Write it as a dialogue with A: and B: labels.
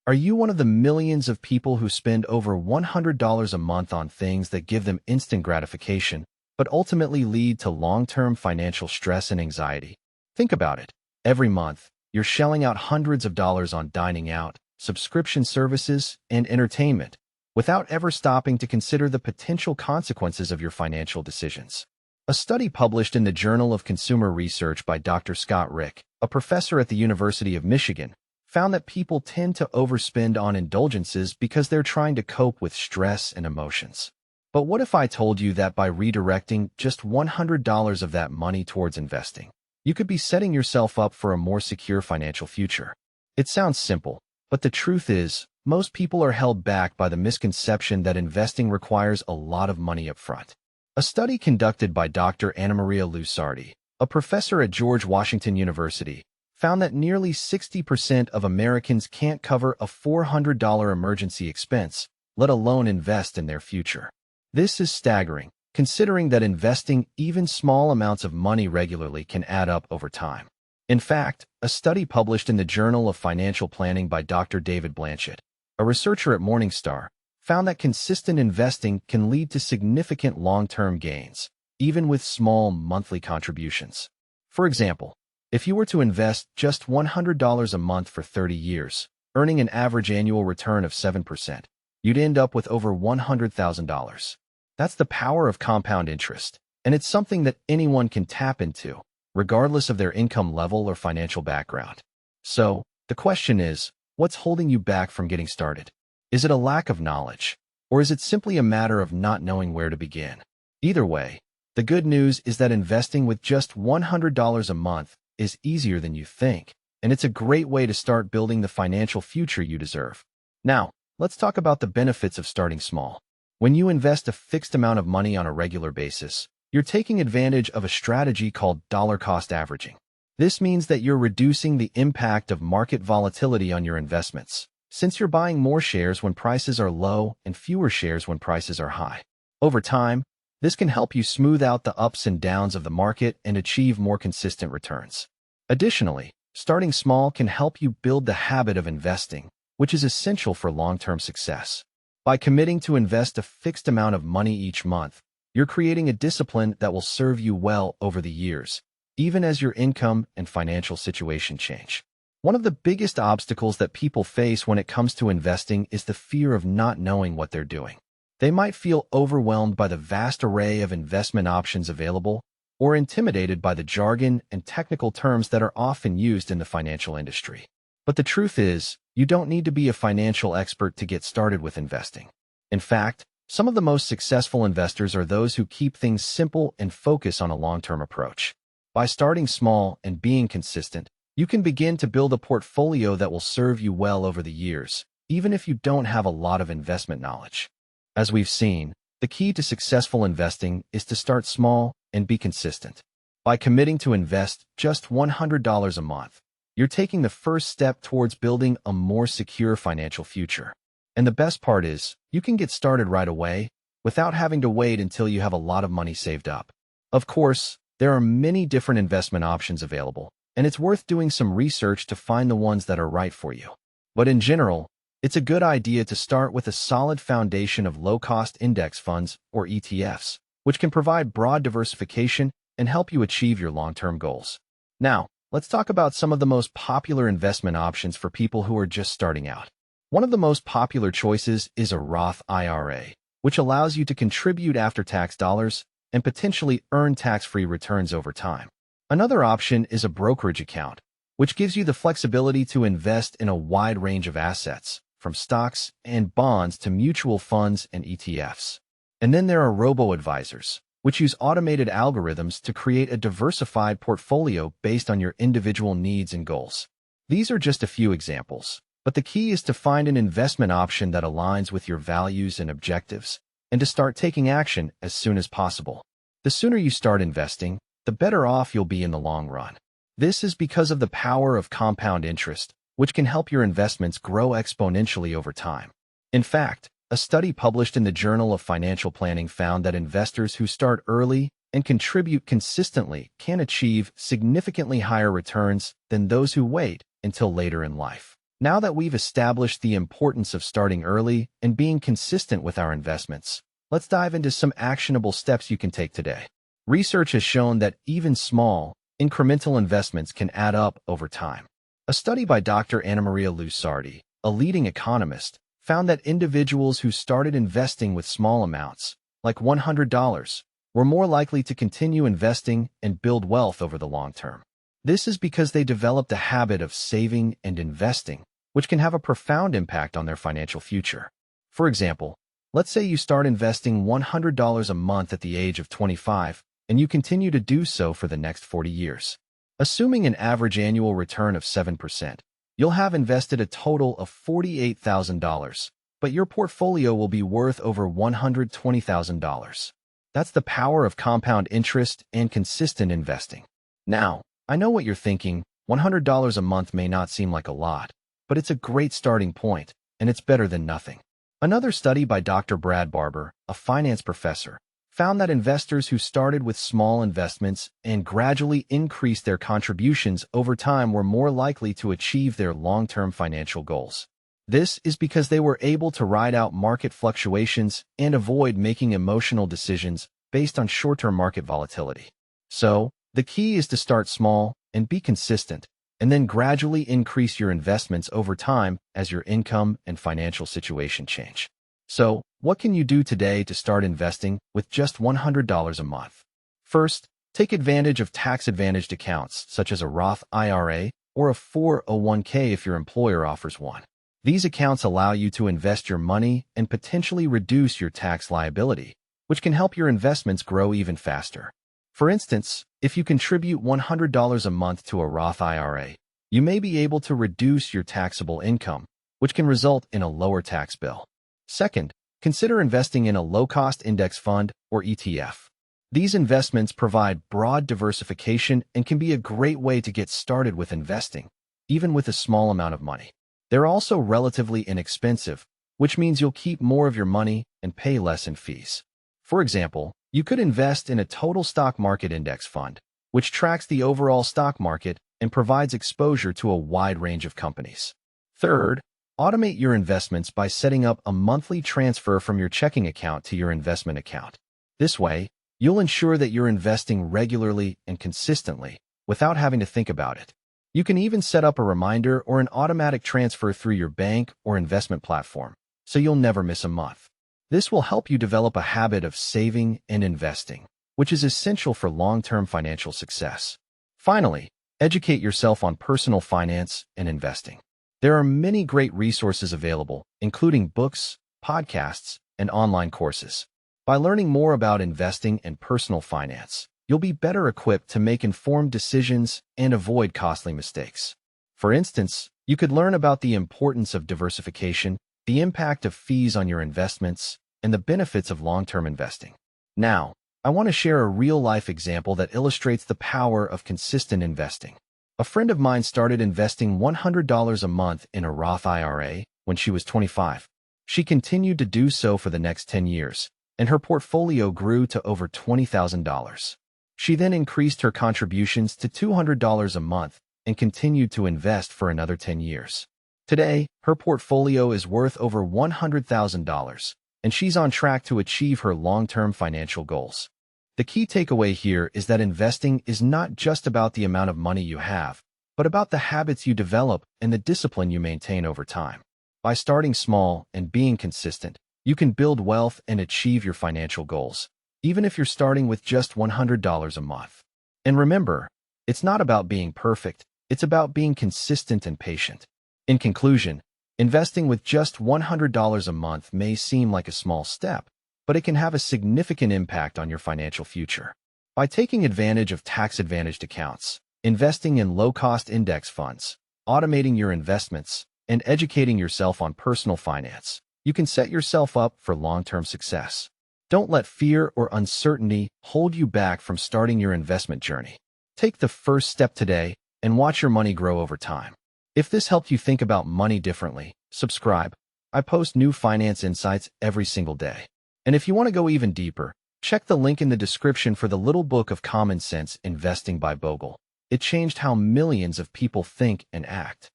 A: Are you one of the millions of people who spend over $100 a month on things that give them instant gratification, but ultimately lead to long-term financial stress and anxiety? Think about it. Every month, you're shelling out hundreds of dollars on dining out, subscription services, and entertainment, without ever stopping to consider the potential consequences of your financial decisions. A study published in the Journal of Consumer Research by Dr. Scott Rick, a professor at the University of Michigan, found that people tend to overspend on indulgences because they're trying to cope with stress and emotions. But what if I told you that by redirecting just $100 of that money towards investing, you could be setting yourself up for a more secure financial future? It sounds simple, but the truth is, most people are held back by the misconception that investing requires a lot of money up front. A study conducted by Dr. Anna Maria Lusardi, a professor at George Washington University, found that nearly 60% of Americans can't cover a $400 emergency expense, let alone invest in their future. This is staggering, considering that investing even small amounts of money regularly can add up over time. In fact, a study published in the Journal of Financial Planning by Dr. David Blanchett, a researcher at Morningstar, found that consistent investing can lead to significant long-term gains, even with small monthly contributions. For example, if you were to invest just $100 a month for 30 years, earning an average annual return of 7%, you'd end up with over $100,000. That's the power of compound interest, and it's something that anyone can tap into, regardless of their income level or financial background. So, the question is, what's holding you back from getting started? Is it a lack of knowledge, or is it simply a matter of not knowing where to begin? Either way, the good news is that investing with just $100 a month is easier than you think, and it's a great way to start building the financial future you deserve. Now, let's talk about the benefits of starting small. When you invest a fixed amount of money on a regular basis, you're taking advantage of a strategy called dollar-cost averaging. This means that you're reducing the impact of market volatility on your investments, since you're buying more shares when prices are low and fewer shares when prices are high. Over time, this can help you smooth out the ups and downs of the market and achieve more consistent returns. Additionally, starting small can help you build the habit of investing, which is essential for long-term success. By committing to invest a fixed amount of money each month, you're creating a discipline that will serve you well over the years, even as your income and financial situation change. One of the biggest obstacles that people face when it comes to investing is the fear of not knowing what they're doing. They might feel overwhelmed by the vast array of investment options available, or intimidated by the jargon and technical terms that are often used in the financial industry. But the truth is, you don't need to be a financial expert to get started with investing. In fact, some of the most successful investors are those who keep things simple and focus on a long-term approach. By starting small and being consistent, you can begin to build a portfolio that will serve you well over the years, even if you don't have a lot of investment knowledge. As we've seen, the key to successful investing is to start small and be consistent. By committing to invest just $100 a month, you're taking the first step towards building a more secure financial future. And the best part is, you can get started right away without having to wait until you have a lot of money saved up. Of course, there are many different investment options available, and it's worth doing some research to find the ones that are right for you. But in general, it's a good idea to start with a solid foundation of low-cost index funds, or ETFs, which can provide broad diversification and help you achieve your long-term goals. Now, let's talk about some of the most popular investment options for people who are just starting out. One of the most popular choices is a Roth IRA, which allows you to contribute after-tax dollars and potentially earn tax-free returns over time. Another option is a brokerage account, which gives you the flexibility to invest in a wide range of assets, from stocks and bonds to mutual funds and ETFs. And then there are robo-advisors, which use automated algorithms to create a diversified portfolio based on your individual needs and goals. These are just a few examples, but the key is to find an investment option that aligns with your values and objectives, and to start taking action as soon as possible. The sooner you start investing, the better off you'll be in the long run. This is because of the power of compound interest, which can help your investments grow exponentially over time. In fact, a study published in the Journal of Financial Planning found that investors who start early and contribute consistently can achieve significantly higher returns than those who wait until later in life. Now that we've established the importance of starting early and being consistent with our investments, let's dive into some actionable steps you can take today. Research has shown that even small, incremental investments can add up over time. A study by Dr. Anna Maria Lusardi, a leading economist, found that individuals who started investing with small amounts, like $100, were more likely to continue investing and build wealth over the long term. This is because they developed a habit of saving and investing, which can have a profound impact on their financial future. For example, let's say you start investing $100 a month at the age of 25, and you continue to do so for the next 40 years. Assuming an average annual return of 7%, you'll have invested a total of $48,000, but your portfolio will be worth over $120,000. That's the power of compound interest and consistent investing. Now, I know what you're thinking, $100 a month may not seem like a lot, but it's a great starting point, and it's better than nothing. Another study by Dr. Brad Barber, a finance professor, found that investors who started with small investments and gradually increased their contributions over time were more likely to achieve their long-term financial goals. This is because they were able to ride out market fluctuations and avoid making emotional decisions based on short-term market volatility. So, the key is to start small and be consistent, and then gradually increase your investments over time as your income and financial situation change. So, what can you do today to start investing with just $100 a month? First, take advantage of tax-advantaged accounts such as a Roth IRA or a 401k if your employer offers one. These accounts allow you to invest your money and potentially reduce your tax liability, which can help your investments grow even faster. For instance, if you contribute $100 a month to a Roth IRA, you may be able to reduce your taxable income, which can result in a lower tax bill. Second, consider investing in a low-cost index fund or ETF. These investments provide broad diversification and can be a great way to get started with investing, even with a small amount of money. They're also relatively inexpensive, which means you'll keep more of your money and pay less in fees. For example, you could invest in a total stock market index fund, which tracks the overall stock market and provides exposure to a wide range of companies. Third, automate your investments by setting up a monthly transfer from your checking account to your investment account. This way, you'll ensure that you're investing regularly and consistently without having to think about it. You can even set up a reminder or an automatic transfer through your bank or investment platform, so you'll never miss a month. This will help you develop a habit of saving and investing, which is essential for long-term financial success. Finally, educate yourself on personal finance and investing. There are many great resources available, including books, podcasts, and online courses. By learning more about investing and personal finance, you'll be better equipped to make informed decisions and avoid costly mistakes. For instance, you could learn about the importance of diversification, the impact of fees on your investments, and the benefits of long-term investing. Now, I want to share a real-life example that illustrates the power of consistent investing. A friend of mine started investing $100 a month in a Roth IRA when she was 25. She continued to do so for the next 10 years, and her portfolio grew to over $20,000. She then increased her contributions to $200 a month and continued to invest for another 10 years. Today, her portfolio is worth over $100,000, and she's on track to achieve her long-term financial goals. The key takeaway here is that investing is not just about the amount of money you have, but about the habits you develop and the discipline you maintain over time. By starting small and being consistent, you can build wealth and achieve your financial goals, even if you're starting with just $100 a month. And remember, it's not about being perfect, it's about being consistent and patient. In conclusion, investing with just $100 a month may seem like a small step, but it can have a significant impact on your financial future. By taking advantage of tax-advantaged accounts, investing in low-cost index funds, automating your investments, and educating yourself on personal finance, you can set yourself up for long-term success. Don't let fear or uncertainty hold you back from starting your investment journey. Take the first step today and watch your money grow over time. If this helped you think about money differently, subscribe. I post new finance insights every single day. And if you want to go even deeper, check the link in the description for the Little Book of Common Sense Investing by Bogle. It changed how millions of people think and act.